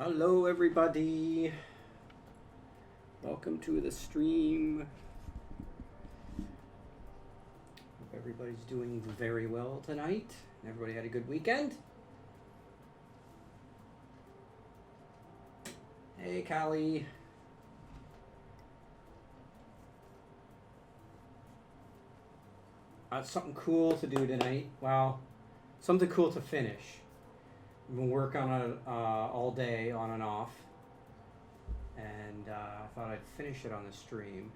Hello everybody, welcome to the stream. Hope everybody's doing very well tonight. Everybody had a good weekend. Hey Callie. Something cool to do tonight. Well, something cool to finish. I've been working on it all day, on and off, and I thought I'd finish it on the stream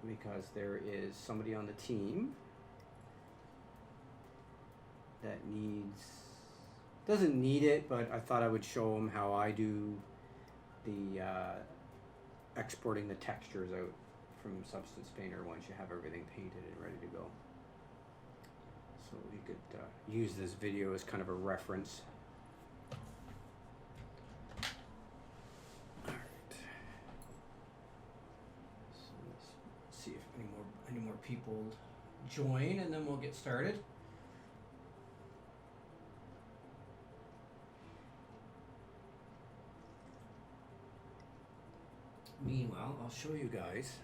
because there is somebody on the team that doesn't need it, but I thought I would show them how I do the exporting the textures out from Substance Painter once you have everything painted and ready to go. So you could use this video as kind of a reference. All right. So let's see if any more people join, and then we'll get started. Meanwhile, I'll show you guys.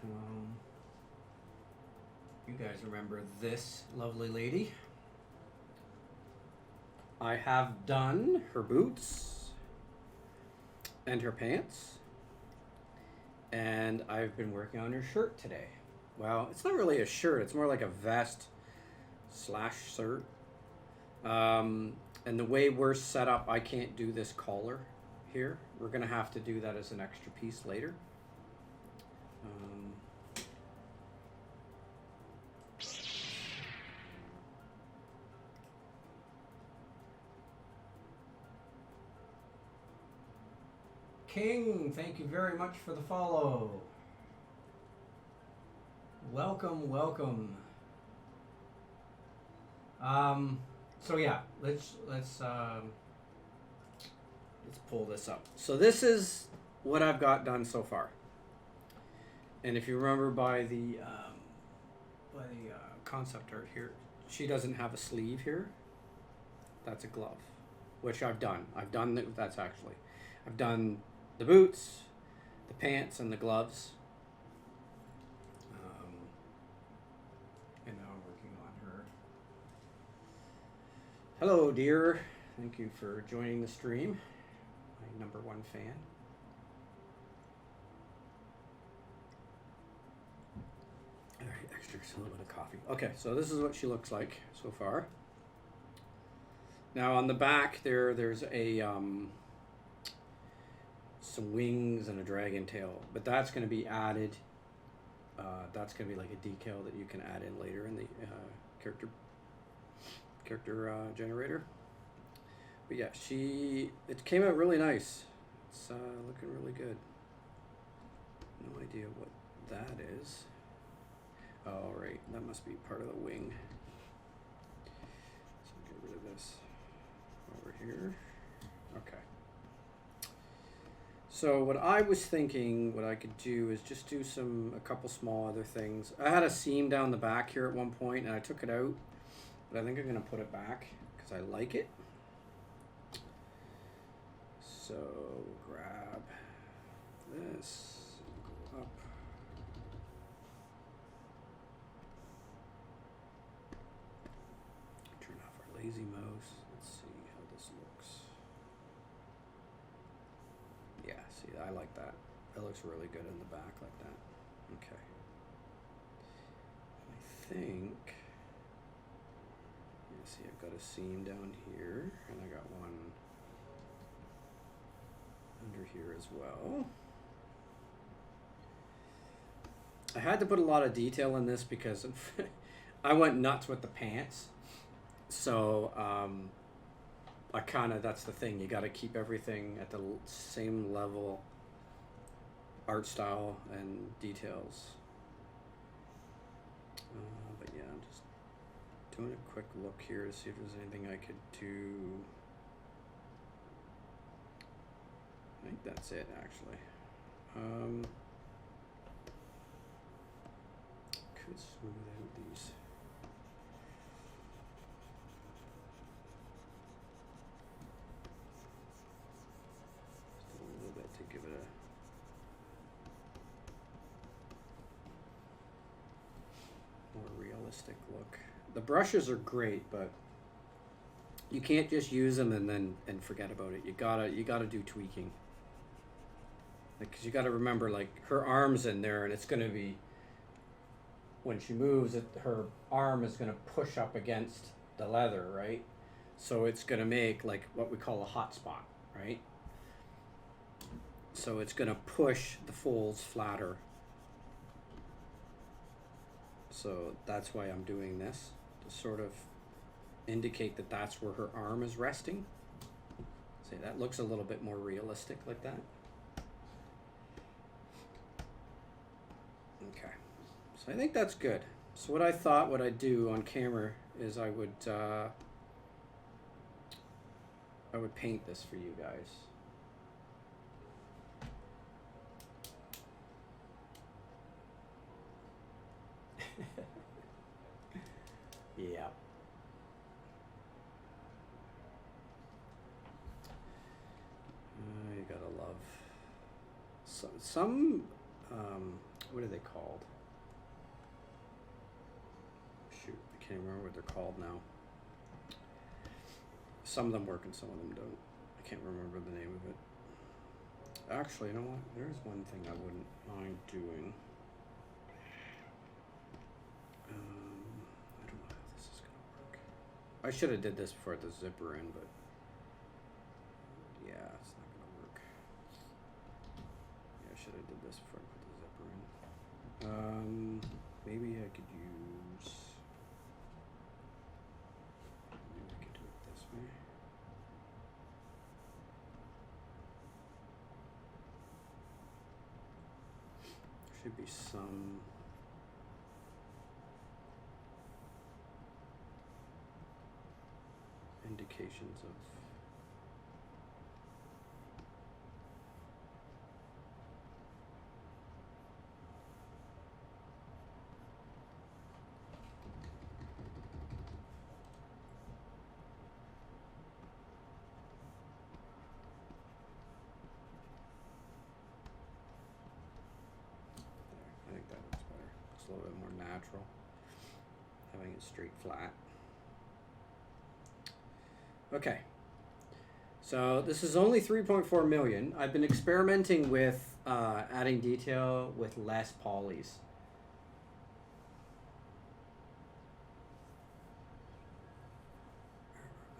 You guys remember this lovely lady? I have done her boots and her pants, and I've been working on her shirt today. Well, it's not really a shirt, it's more like a vest / shirt. And the way we're set up, I can't do this collar here. We're gonna have to do that as an extra piece later. King, thank you very much for the follow. Welcome, welcome. So yeah, let's pull this up. So this is what I've got done so far. And if you remember by the concept art here, she doesn't have a sleeve here. That's a glove, which I've done. I've done the boots, the pants, and the gloves. And now I'm working on her. Hello, dear. Thank you for joining the stream. My #1 fan. All right, extra, a little bit of coffee. Okay, so this is what she looks like so far. Now on the back there's a some wings and a dragon tail, but that's going to be added. That's going to be like a decal that you can add in later in the character generator. But yeah, it came out really nice. It's looking really good. No idea what that is. Oh, right, that must be part of the wing. So get rid of this over here. Okay. So what I was thinking, what I could do is just do a couple small other things. I had a seam down the back here at one point, and I took it out, but I think I'm gonna put it back because I like it. So grab this, go up. Turn off our lazy mouse. Let's see how this looks. Yeah, see, I like that. That looks really good in the back like that. Okay. I think, you see, I've got a seam down here, and I got one under here as well. I had to put a lot of detail in this because I went nuts with the pants. So, that's the thing, you got to keep everything at the same level, art style and details. But yeah, I'm just doing a quick look here to see if there's anything I could do. I think that's it, actually. Could smooth out these. realistic look. The brushes are great, but you can't just use them and forget about it. You gotta do tweaking. Like, 'cause you gotta remember, like, her arm's in there, and it's gonna be, when she moves, her arm is gonna push up against the leather, right? So it's gonna make like what we call a hot spot, right? So it's gonna push the folds flatter. So that's why I'm doing this, to sort of indicate that that's where her arm is resting. See, that looks a little bit more realistic like that. Okay, so I think that's good. So what I thought what I'd do on camera is I would paint this for you guys. Yeah. You gotta love some what are they called? Shoot, I can't remember what they're called now. Some of them work and some of them don't. I can't remember the name of it. Actually, you know what? There's one thing I wouldn't mind doing. I don't know how this is gonna work. I should have did this before the zipper in, but yeah, it's not gonna work. Yeah, I should have did this before I put the zipper in. Maybe I could use. Maybe I could do it this way. Should be some. Indications of there. I think that looks better. It's a little bit more natural. Having it straight flat. Okay, so this is only 3.4 million. I've been experimenting with adding detail with less polys.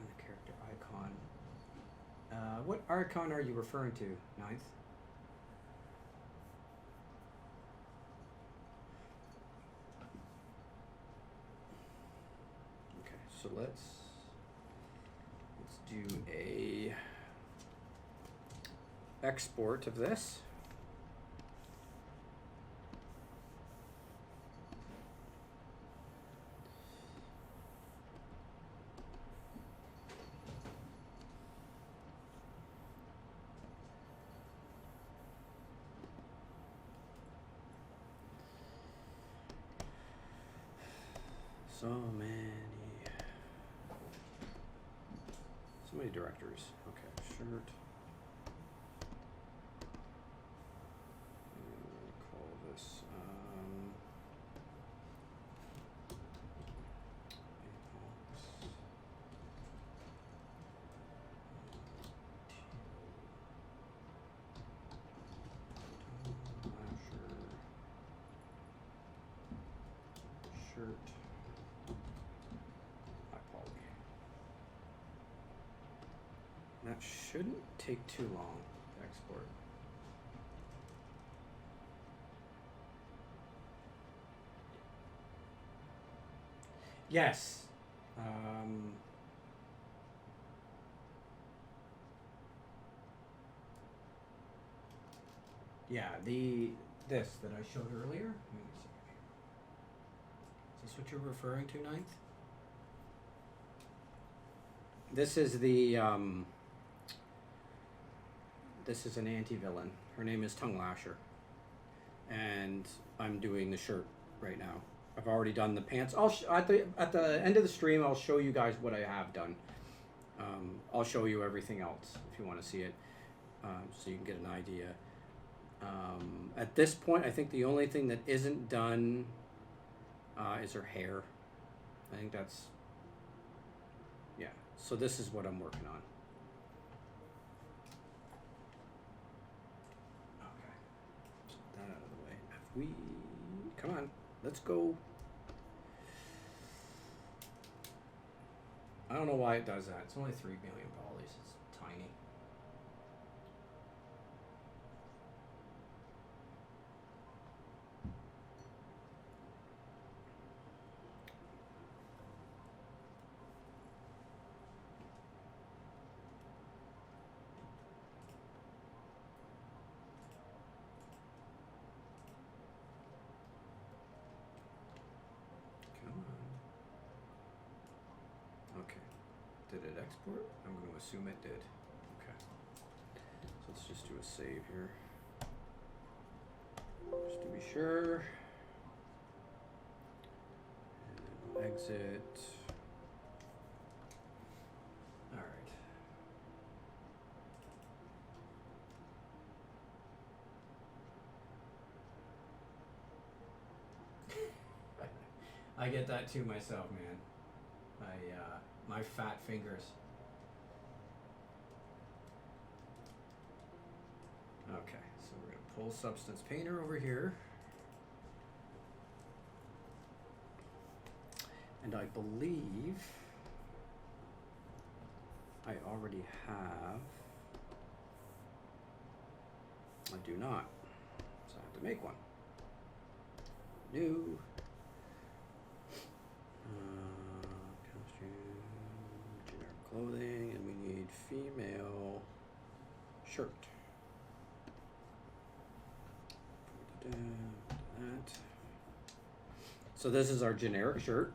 The character icon. What icon are you referring to, Ninth? Okay, so let's do a export of this. So many directories. Okay, shirt. Call this shirt. That shouldn't take too long to export. Yes. Yeah, this that I showed earlier. Is this what you're referring to, Ninth? This is the this is an anti-villain. Her name is TongueLasher, and I'm doing the shirt right now. I've already done the pants. At the end of the stream, I'll show you guys what I have done. I'll show you everything else if you want to see it, so you can get an idea. At this point, I think the only thing that isn't done is her hair. I think that's, yeah. So this is what I'm working on. Okay. So that out of the way. Have we, come on, let's go. I don't know why it does that. It's only 3 million polys. It's tiny. Come on. Okay. Did it export? I'm going to assume it did. Okay. So let's just do a save here. Just to be sure. And we'll exit. All right. I get that too myself, man. My fat fingers. Okay, so we're gonna pull Substance Painter over here. And I believe I already have, I do not, so I have to make one. New. Costume, generic clothing, and we need female shirt. That. So this is our generic shirt.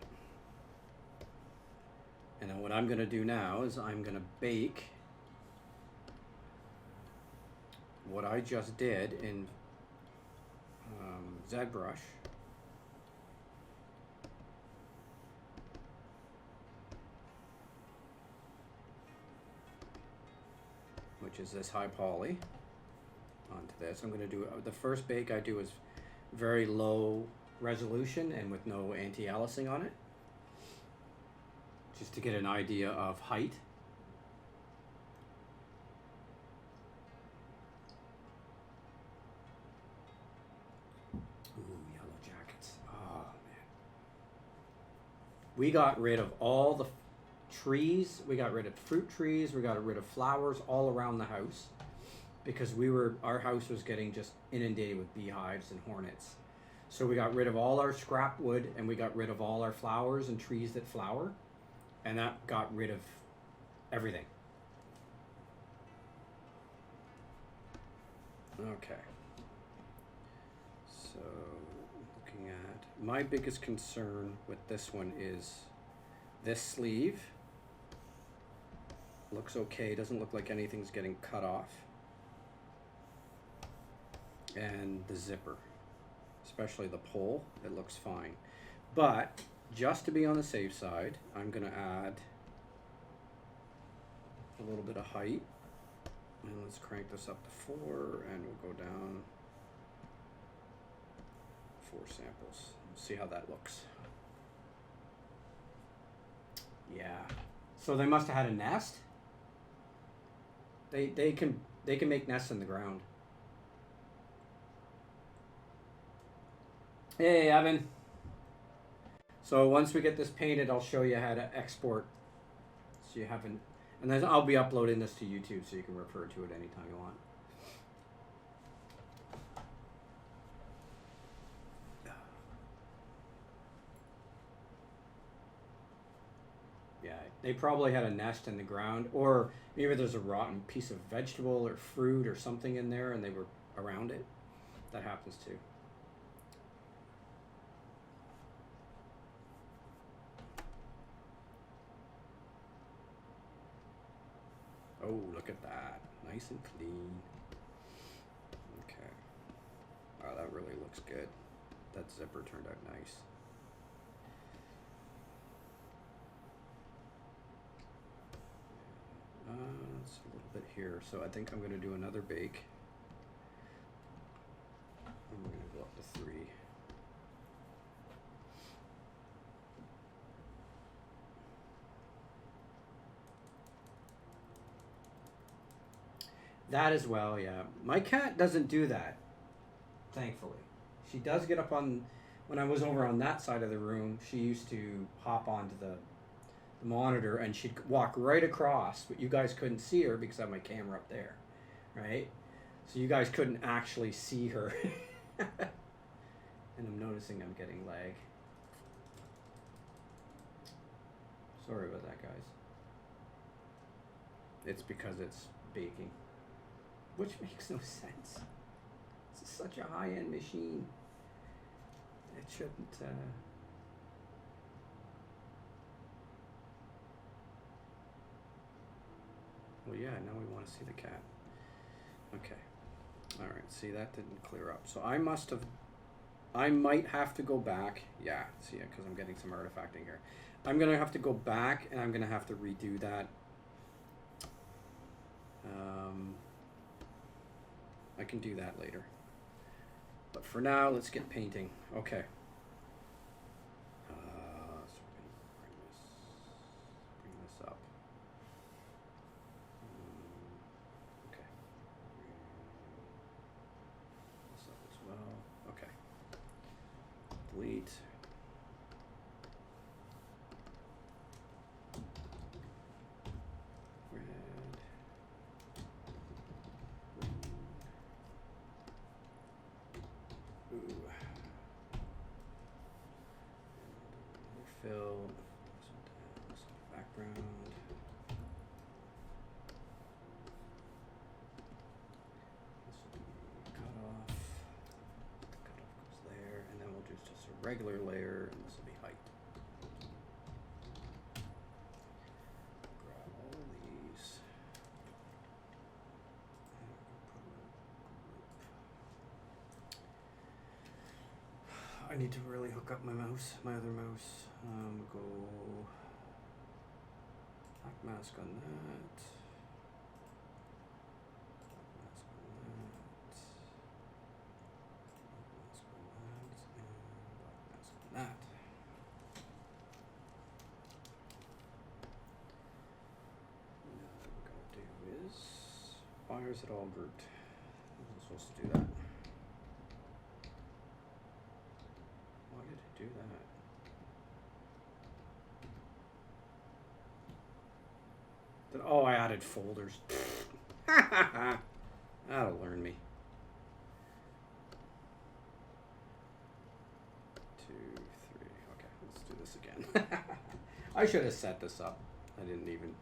And then what I'm going to do now is I'm going to bake what I just did in ZBrush. Which is this high poly onto this. I'm going to do, the first bake I do is very low resolution and with no anti-aliasing on it. Just to get an idea of height. Ooh, yellow jackets. Oh, man. We got rid of all the trees. We got rid of fruit trees. We got rid of flowers all around the house because our house was getting just inundated with beehives and hornets. So we got rid of all our scrap wood and we got rid of all our flowers and trees that flower. And that got rid of everything. Okay. So, looking at, my biggest concern with this one is this sleeve. Looks okay, doesn't look like anything's getting cut off. And the zipper, especially the pull, it looks fine. But just to be on the safe side, I'm going to add a little bit of height. And let's crank this up to 4, and we'll go down 4 samples. See how that looks. Yeah. So they must have had a nest. They can make nests in the ground. Hey, Evan. So once we get this painted, I'll show you how to export. So you haven't, and then I'll be uploading this to YouTube so you can refer to it anytime you want. Yeah, they probably had a nest in the ground, or maybe there's a rotten piece of vegetable or fruit or something in there and they were around it. That happens too. Oh, look at that. Nice and clean. Okay. Wow, that really looks good. That zipper turned out nice. It's a little bit here. So I think I'm going to do another bake. I'm going to go up to 3. That as well, yeah. My cat doesn't do that, thankfully. She does get up on. When I was over on that side of the room, she used to hop onto the monitor and she'd walk right across, but you guys couldn't see her because I have my camera up there, right? So you guys couldn't actually see her. And I'm noticing I'm getting lag. Sorry about that, guys. It's because it's baking, which makes no sense. This is such a high-end machine. It shouldn't. Well, yeah. Now we want to see the cat. Okay. All right. See, that didn't clear up. So I must have. I might have to go back. Yeah. See, because I'm getting some artifacting here. I'm gonna have to go back and I'm gonna have to redo that. I can do that later. But for now, let's get painting. Okay. So we're gonna bring this up. Okay. This up as well. Okay. Delete. Fill, background. This will be cut off. The cutoff goes there, and then we'll do just a regular layer, and this will be height. Grab all these. I need to really hook up my mouse, my other mouse. Go black mask on that. Black mask on that. Black mask on that. And black mask on that. Now what we're gonna do is, why is it all grouped? I wasn't supposed to do that. Why did it do that? Oh, I added folders. That'll learn me. 2, 3. Okay, let's do this again. I should have set this up. I didn't even.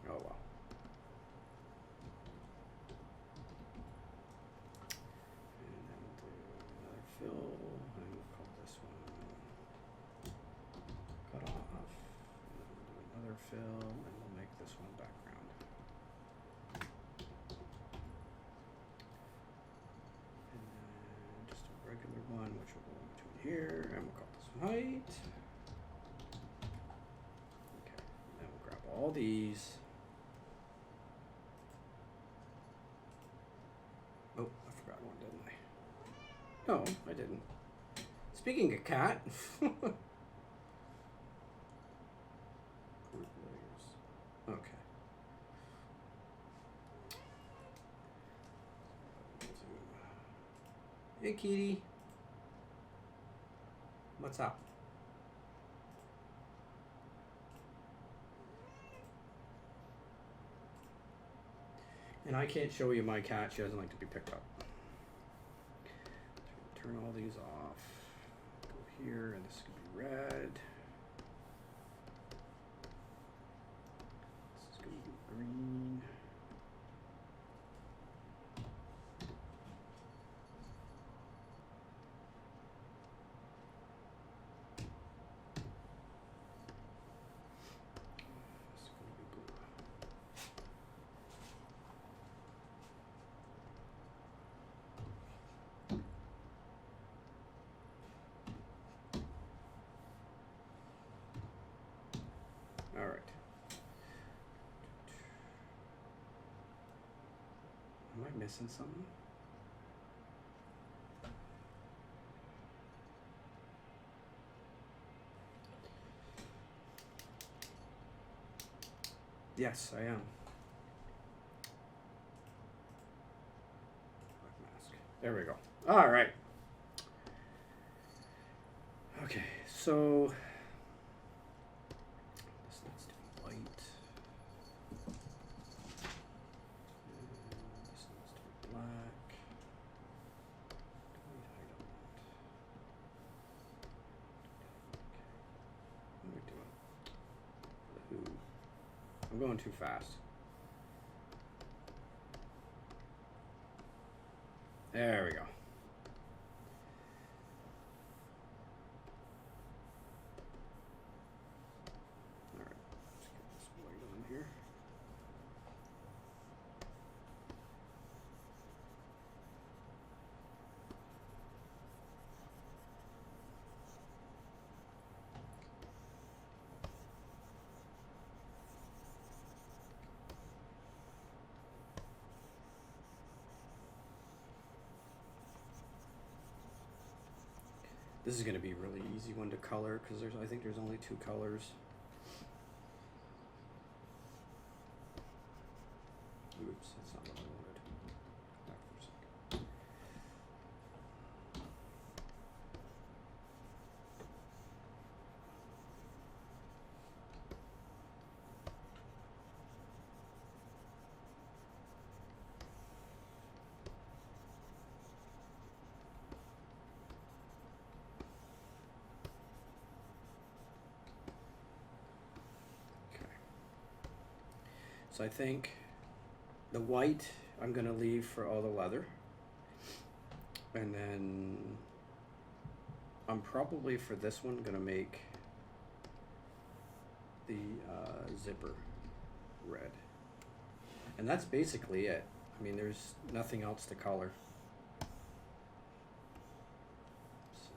Oh well. And then we'll do another fill. And we'll call this one cut off. And then we'll do another fill, and we'll make this one background. And then just a regular one, which will go in between here, and we'll call this one height. Okay, and then we'll grab all these. Oh, I forgot one, didn't I? No, I didn't. Speaking of cat. Group layers. Okay. Hey, kitty. What's up? And I can't show you my cat. She doesn't like to be picked up. So turn all these off. Go here, and this could be red. This is going to be green. All right. Am I missing something? Yes, I am. Mask. There we go. All right. Okay, so this needs to be white. And this needs to be black. What are we doing? The who? I'm going too fast. There we go. All right, let's get this white on here. This is going to be a really easy one to color because I think there's only 2 colors. Oops, that's not what I wanted. Back for a second. Okay. So I think the white I'm going to leave for all the leather. And then I'm probably for this one going to make the zipper red. And that's basically it. I mean, there's nothing else to color. So.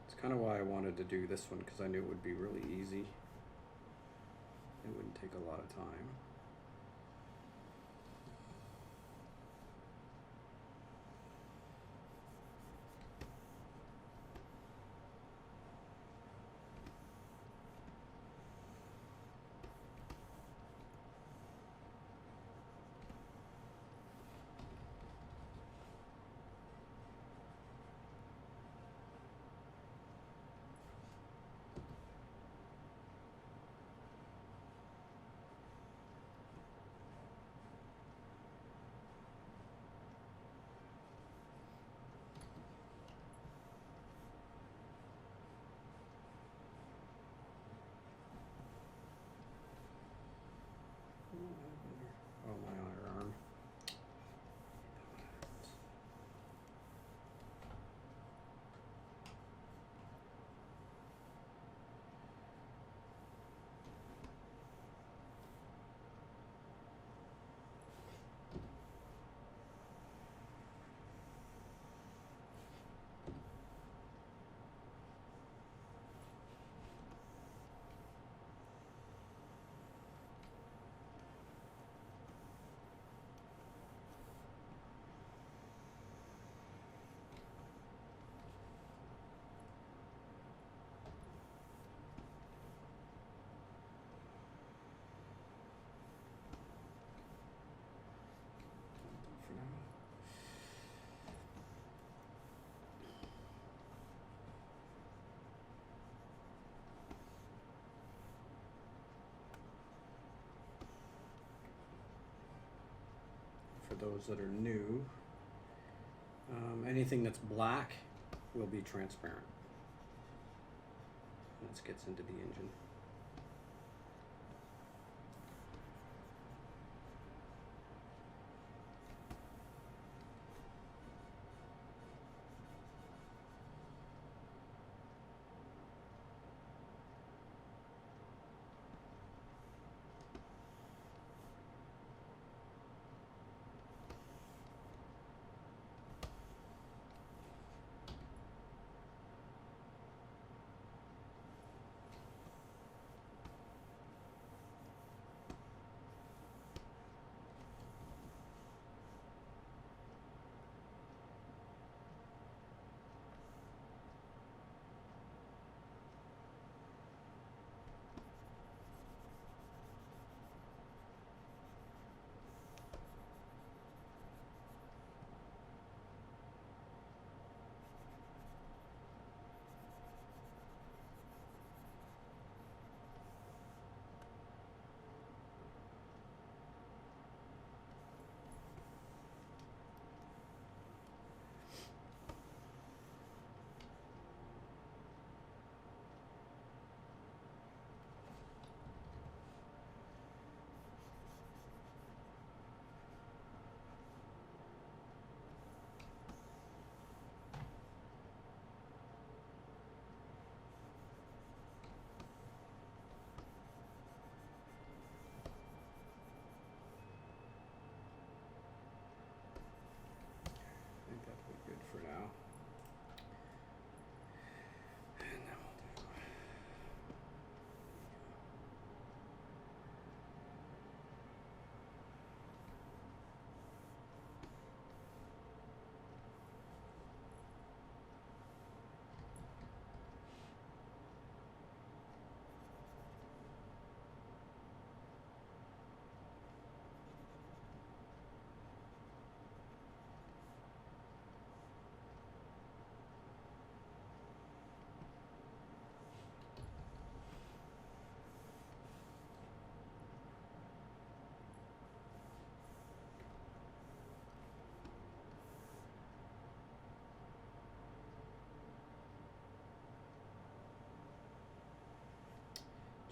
It's kind of why I wanted to do this one, because I knew it would be really easy. It wouldn't take a lot of time. Oh, my underarm. For now. For those that are new, anything that's black will be transparent. This gets into the engine.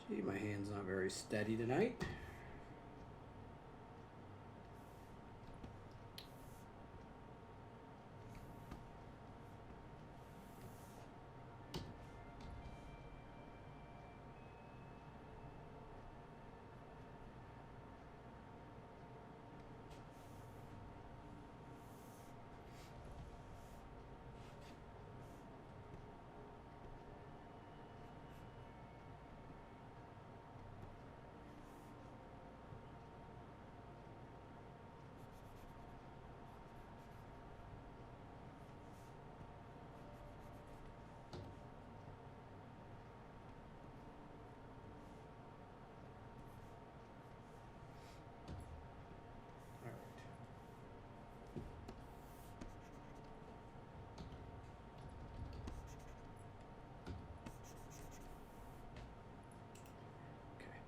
Gee, my hand's not very steady tonight.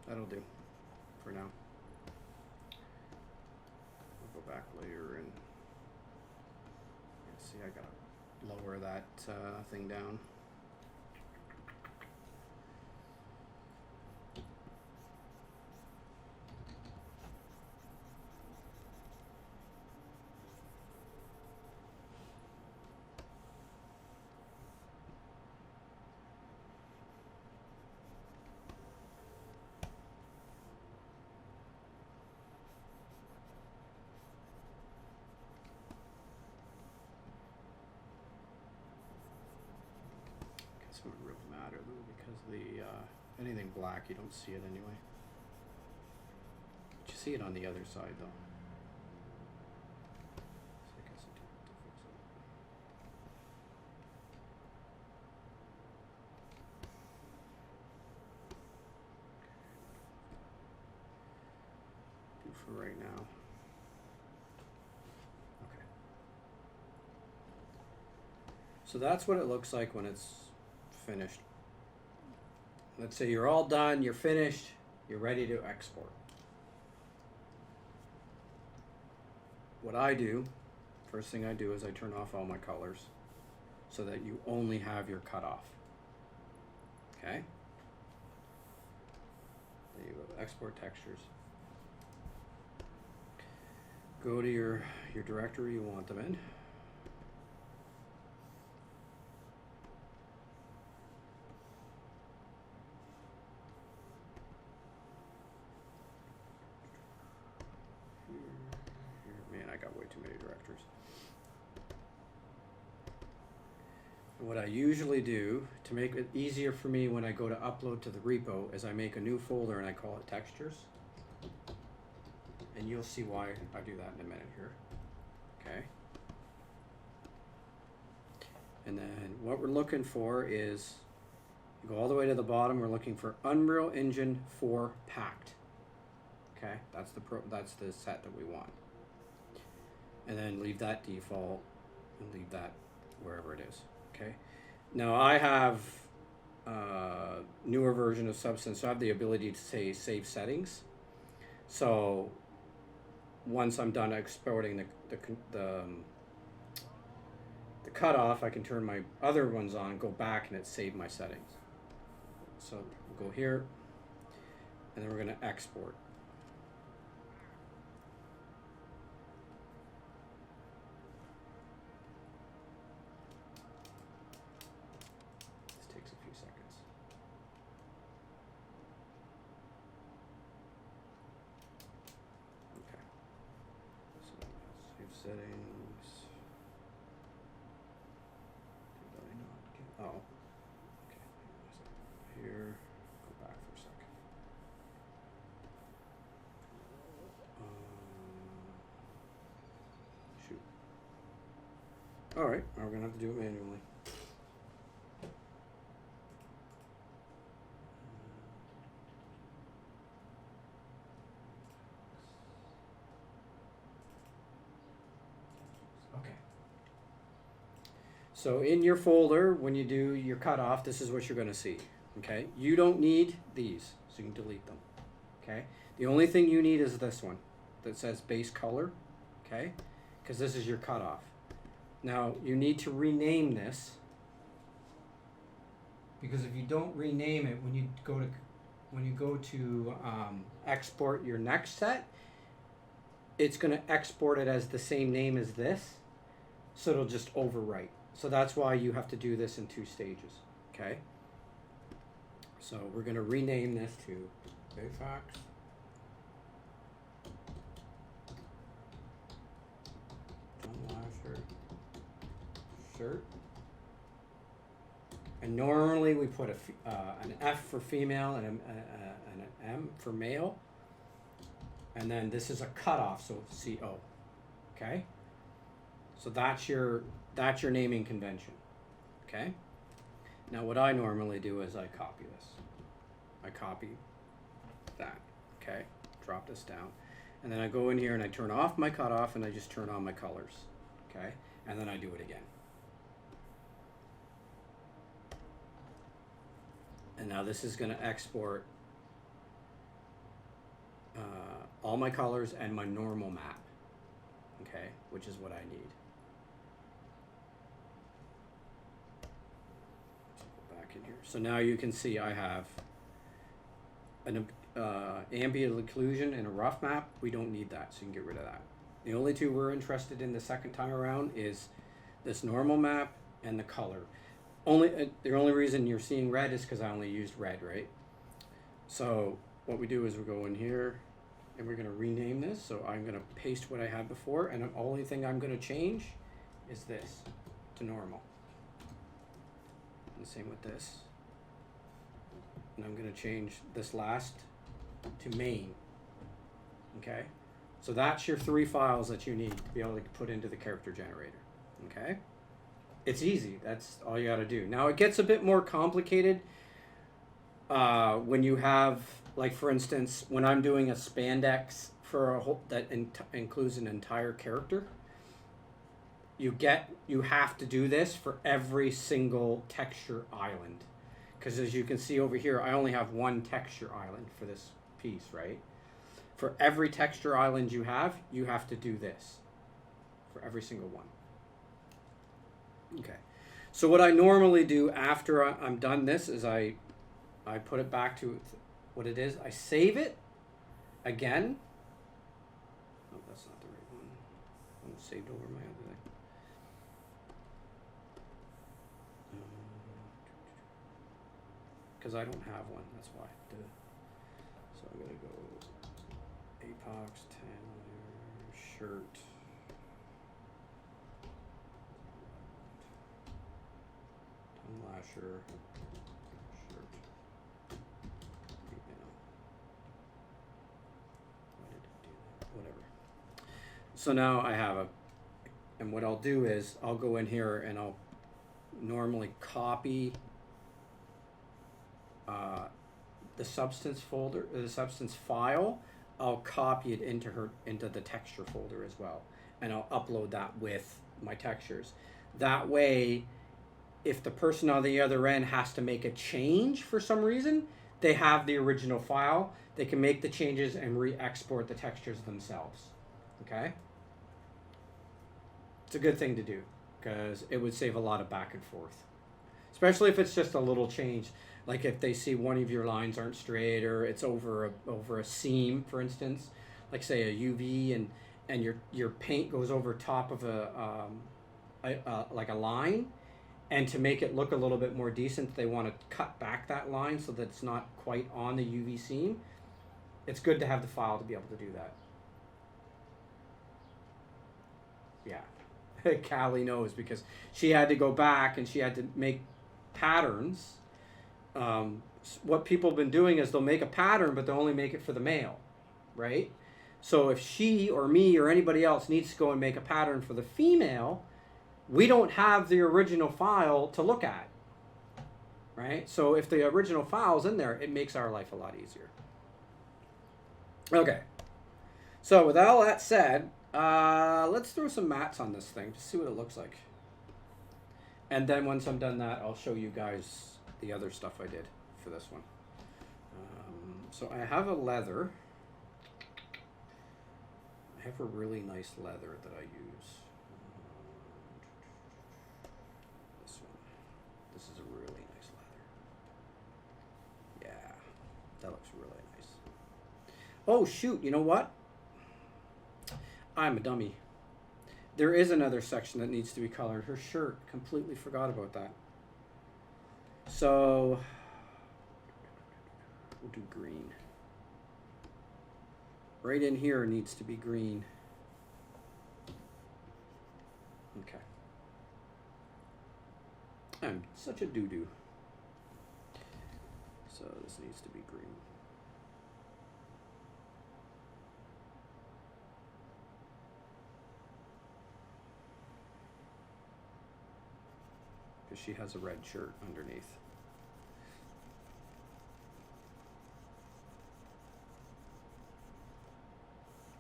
That'll do for now. We'll go back later and see, I gotta lower that thing down. It doesn't really matter though, because the anything black you don't see it anyway. But you see it on the other side though. So I guess I do have to fix it. Do for right now. Okay. So that's what it looks like when it's finished. Let's say you're all done, you're finished, you're ready to export. What I do, first thing I do is I turn off all my colors so that you only have your cutoff. Okay? Then you go to export textures. Go to your directory you want them in. What I usually do to make it easier for me when I go to upload to the repo is I make a new folder and I call it textures. And you'll see why I do that in a minute here. Okay. And then what we're looking for is, you go all the way to the bottom, we're looking for Unreal Engine 4 Packed. Okay, that's the set that we want. And then leave that default and leave that wherever it is. Okay. Now I have a newer version of Substance, so I have the ability to say save settings. So once I'm done exporting the cutoff, I can turn my other ones on, go back, and it saved my settings. So we'll go here, and then we're going to export. Settings. Did I not get? Oh, okay. Here, go back for a second. Shoot. All right, now we're gonna have to do it manually. So in your folder, when you do your cutoff, this is what you're going to see. Okay, you don't need these, so you can delete them. Okay, the only thing you need is this one that says base color. Okay, because this is your cutoff. Now you need to rename this, because if you don't rename it when you go to when you go to export your next set, it's going to export it as the same name as this, so it'll just overwrite. So that's why you have to do this in 2 stages. Okay. So we're going to rename this to Vortex. TongueLasher shirt. And normally we put an F for female and an M for male. And then this is a cutoff, so CO. Okay? So that's your naming convention. Okay? Now what I normally do is I copy this. I copy that. Okay? Drop this down. And then I go in here and I turn off my cutoff and I just turn on my colors. Okay? And then I do it again. And now this is going to export all my colors and my normal map, okay, which is what I need. So go back in here. So now you can see I have an ambient occlusion and a rough map. We don't need that, so you can get rid of that. The only 2 we're interested in the second time around is this normal map and the color. The only reason you're seeing red is because I only used red, right? So what we do is we go in here and we're going to rename this. So I'm going to paste what I had before, and the only thing I'm going to change is this to normal. And the same with this. And I'm going to change this last to main. Okay? So that's your 3 files that you need to be able to put into the character generator. Okay? It's easy. That's all you got to do. Now it gets a bit more complicated when you have, like for instance, when I'm doing a spandex for a whole that includes an entire character. You have to do this for every single texture island, because as you can see over here, I only have 1 texture island for this piece, right? For every texture island you have to do this for every single one. Okay, so what I normally do after I'm done this is I put it back to what it is. I save it again. Oh, that's not the right one. I'm saved over my other thing. Because I don't have one, that's why. So I'm going to go Apox, Tanner, shirt. TongueLasher, shirt. Why did it do that? Whatever. So now I have and what I'll do is I'll go in here and I'll normally copy the substance folder, the substance file. I'll copy it into the texture folder as well, and I'll upload that with my textures. That way, if the person on the other end has to make a change for some reason, they have the original file. They can make the changes and re-export the textures themselves. Okay? It's a good thing to do because it would save a lot of back and forth, especially if it's just a little change. Like if they see one of your lines aren't straight, or it's over a seam, for instance, like say a UV, and your paint goes over top of like a line, and to make it look a little bit more decent, they want to cut back that line so that it's not quite on the UV seam. It's good to have the file to be able to do that. Yeah, Callie knows because she had to go back and she had to make patterns. What people have been doing is they'll make a pattern, but they'll only make it for the male, right? So if she or me or anybody else needs to go and make a pattern for the female, we don't have the original file to look at, right? So if the original file's in there, it makes our life a lot easier. Okay. So with all that said, let's throw some mats on this thing to see what it looks like. And then once I'm done that, I'll show you guys the other stuff I did for this one. So I have a leather. I have a really nice leather that I use. This one. This is a really nice leather. Yeah, that looks Oh shoot, you know what? I'm a dummy. There is another section that needs to be colored. Her shirt, completely forgot about that. So we'll do green. Right in here needs to be green. Okay. I'm such a doo-doo. So this needs to be green. Because she has a red shirt underneath.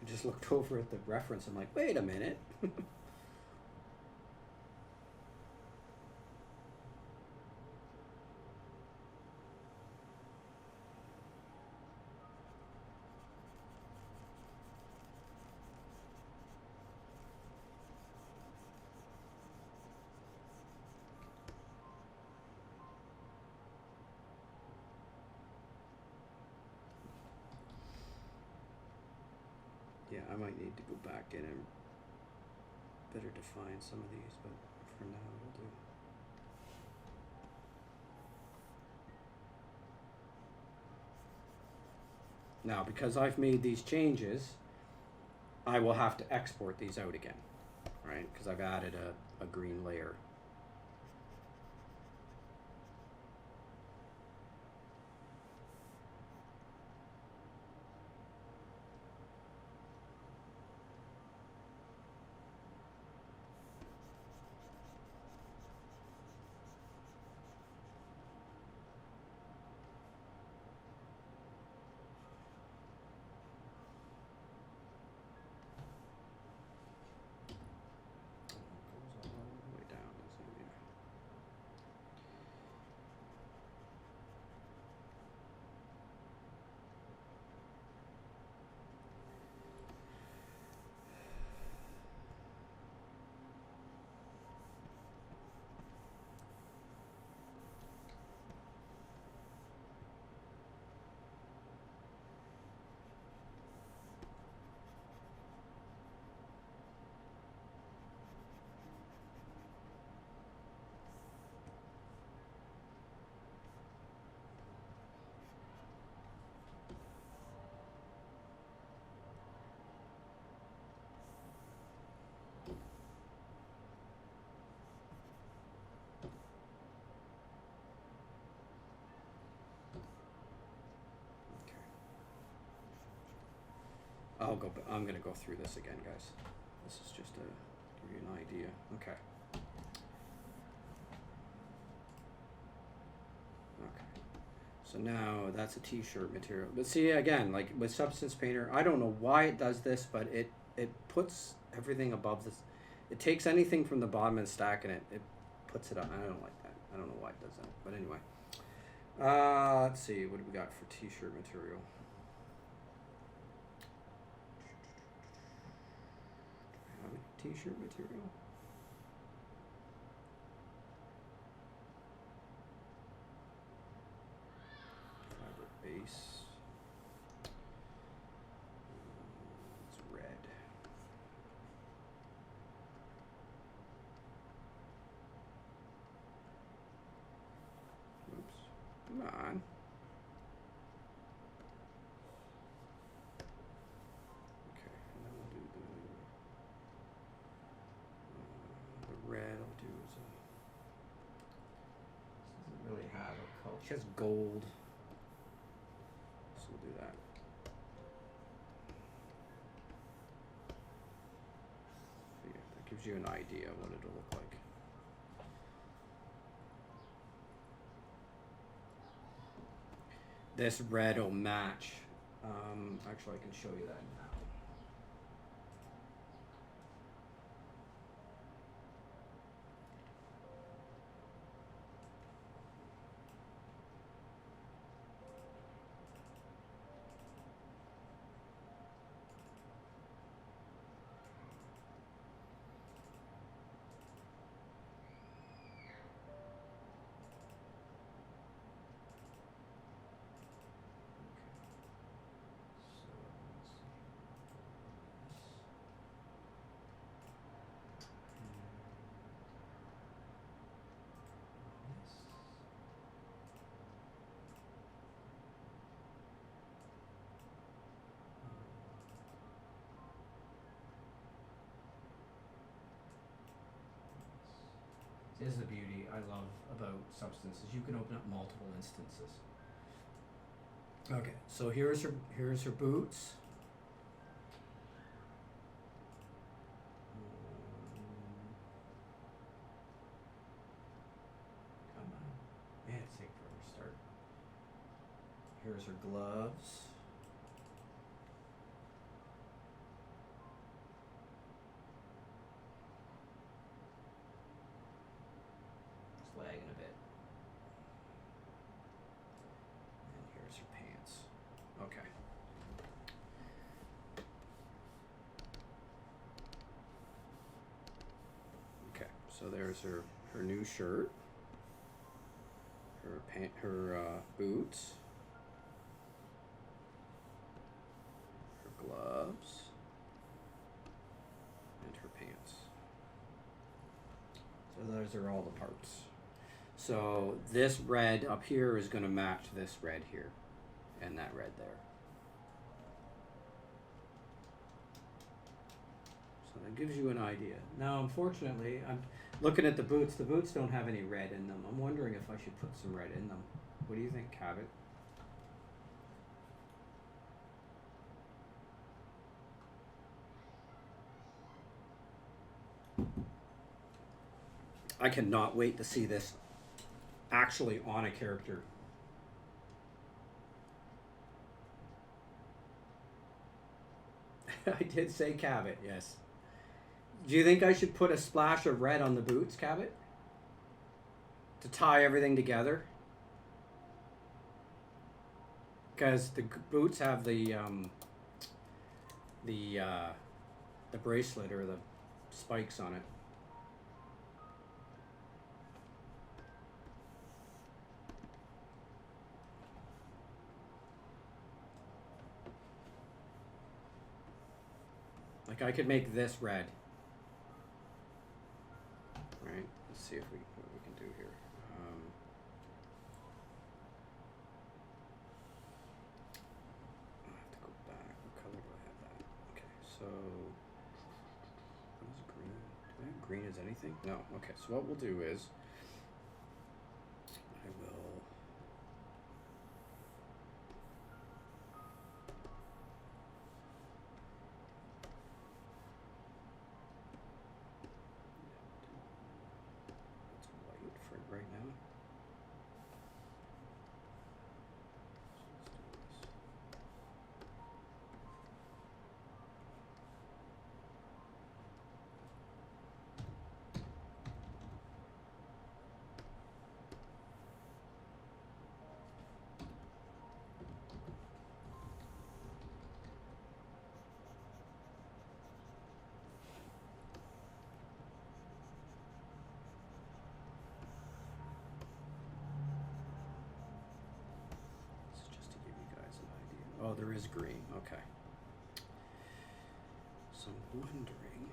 I just looked over at the reference. I'm like, wait a minute. Yeah, I might need to go back in and better define some of these, but for now we'll do. Now, because I've made these changes, I will have to export these out again, right? Because I've added a green layer. I'm gonna go through this again, guys. This is just to give you an idea. Okay. Okay. So now that's a t-shirt material. But see, again, like with Substance Painter, I don't know why it does this, but it puts everything above this. It takes anything from the bottom and stacking it. It puts it up. I don't like that. I don't know why it does that. But anyway. Let's see. What do we got for t-shirt material? T-shirt material. Fabric base. It's red. Oops. Come on. She has gold, so we'll do that. So yeah, that gives you an idea of what it'll look like. This red will match. Actually, I can show you that now. This is the beauty I love about Substances. You can open up multiple instances. Okay, so here's her boots. Come on. Man, it's taking forever to start. Here's her gloves. It's lagging a bit. And here's her pants. Okay. Okay, so there's her new shirt, her boots, her gloves, and her pants. So those are all the parts. So this red up here is going to match this red here, and that red there. So that gives you an idea. Now, unfortunately, I'm looking at the boots. The boots don't have any red in them. I'm wondering if I should put some red in them. What do you think, Cabot? I cannot wait to see this actually on a character. I did say Cabot, yes. Do you think I should put a splash of red on the boots, Cabot? To tie everything together? Because the boots have the bracelet or the spikes on it. Like I could make this red. Right? Let's see if what we can do here. I have to go back. What color do I have that? Okay, so what is green? Do I have green as anything? No. Okay, so what we'll do is I will right now. Oh, there is green. Okay. So I'm wondering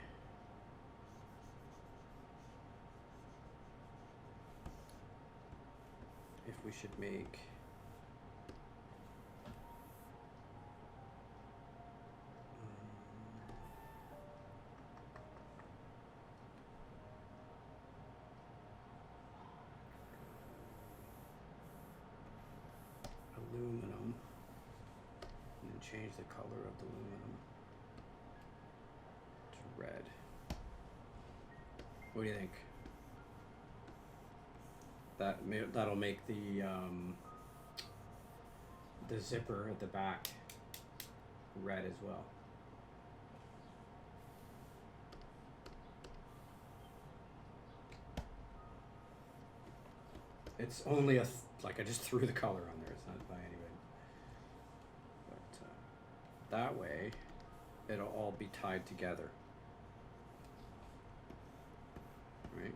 if we should make aluminum. Change the color of the aluminum to red. What do you think? That'll make the zipper at the back red as well. It's only like I just threw the color on there. It's not by any way. That way, it'll all be tied together, right?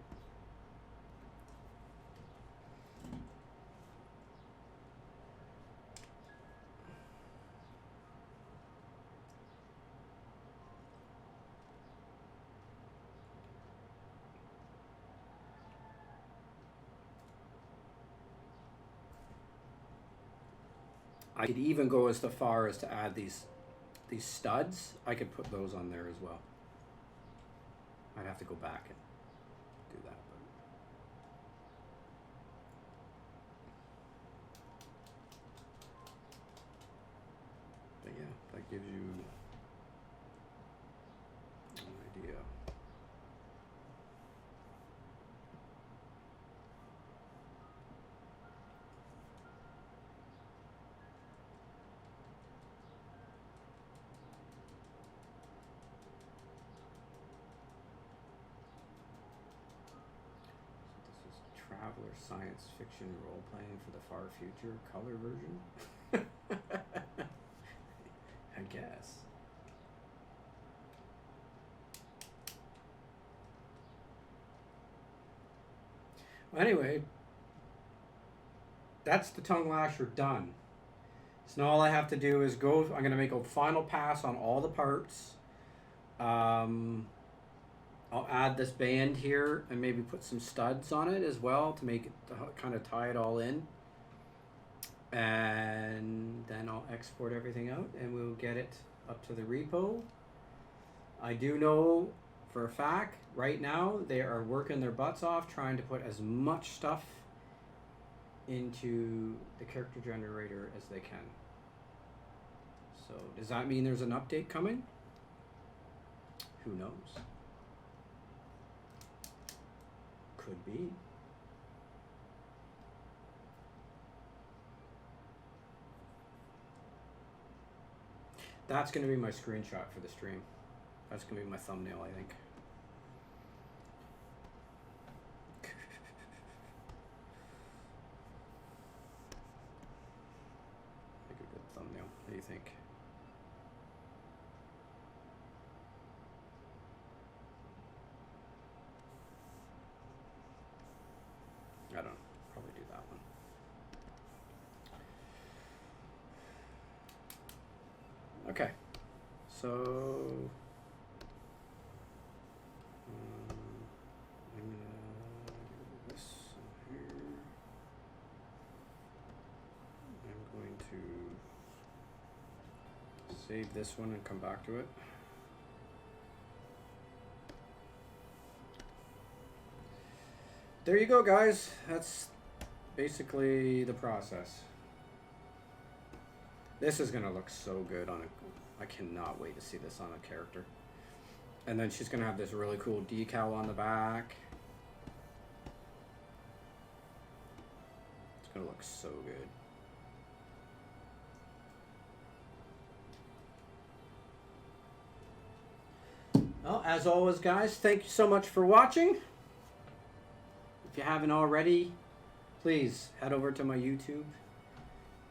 I could even go as far as to add these studs. I could put those on there as well. I'd have to go back and do that. gives you an idea. Traveler science fiction role playing for the far future color version. I guess. Well, anyway, that's the TongueLasher done. So now all I have to do is go. I'm going to make a final pass on all the parts. I'll add this band here and maybe put some studs on it as well to make it kind of tie it all in. And then I'll export everything out and we'll get it up to the repo. I do know for a fact right now they are working their butts off trying to put as much stuff into the character generator as they can. So does that mean there's an update coming? Who knows? Could be. That's going to be my screenshot for the stream. That's going to be my thumbnail, I think. Make a good thumbnail. What do you think? I don't know. Probably do that one. Okay. So I'm gonna do this here. I'm going to save this one and come back to it. There you go, guys. That's basically the process. This is gonna look so good on a. I cannot wait to see this on a character. And then she's gonna have this really cool decal on the back. It's gonna look so good. Well, as always, guys, thank you so much for watching. If you haven't already, please head over to my YouTube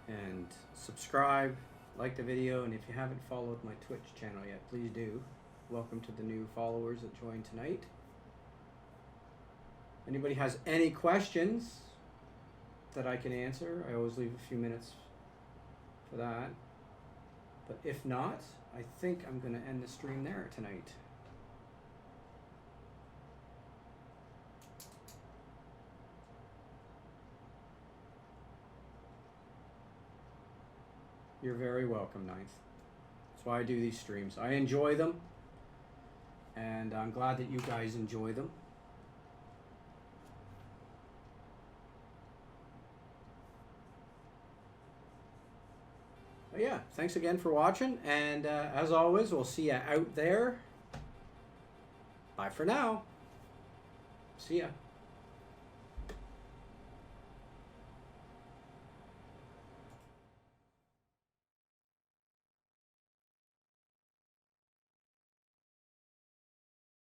and subscribe, like the video, and if you haven't followed my Twitch channel yet, please do. Welcome to the new followers that joined tonight. Anybody has any questions that I can answer, I always leave a few minutes for that. But if not, I think I'm going to end the stream there tonight. You're very welcome, Ninth. That's why I do these streams. I enjoy them, and I'm glad that you guys enjoy them. But yeah, thanks again for watching, and as always, we'll see you out there. Bye for now. See ya.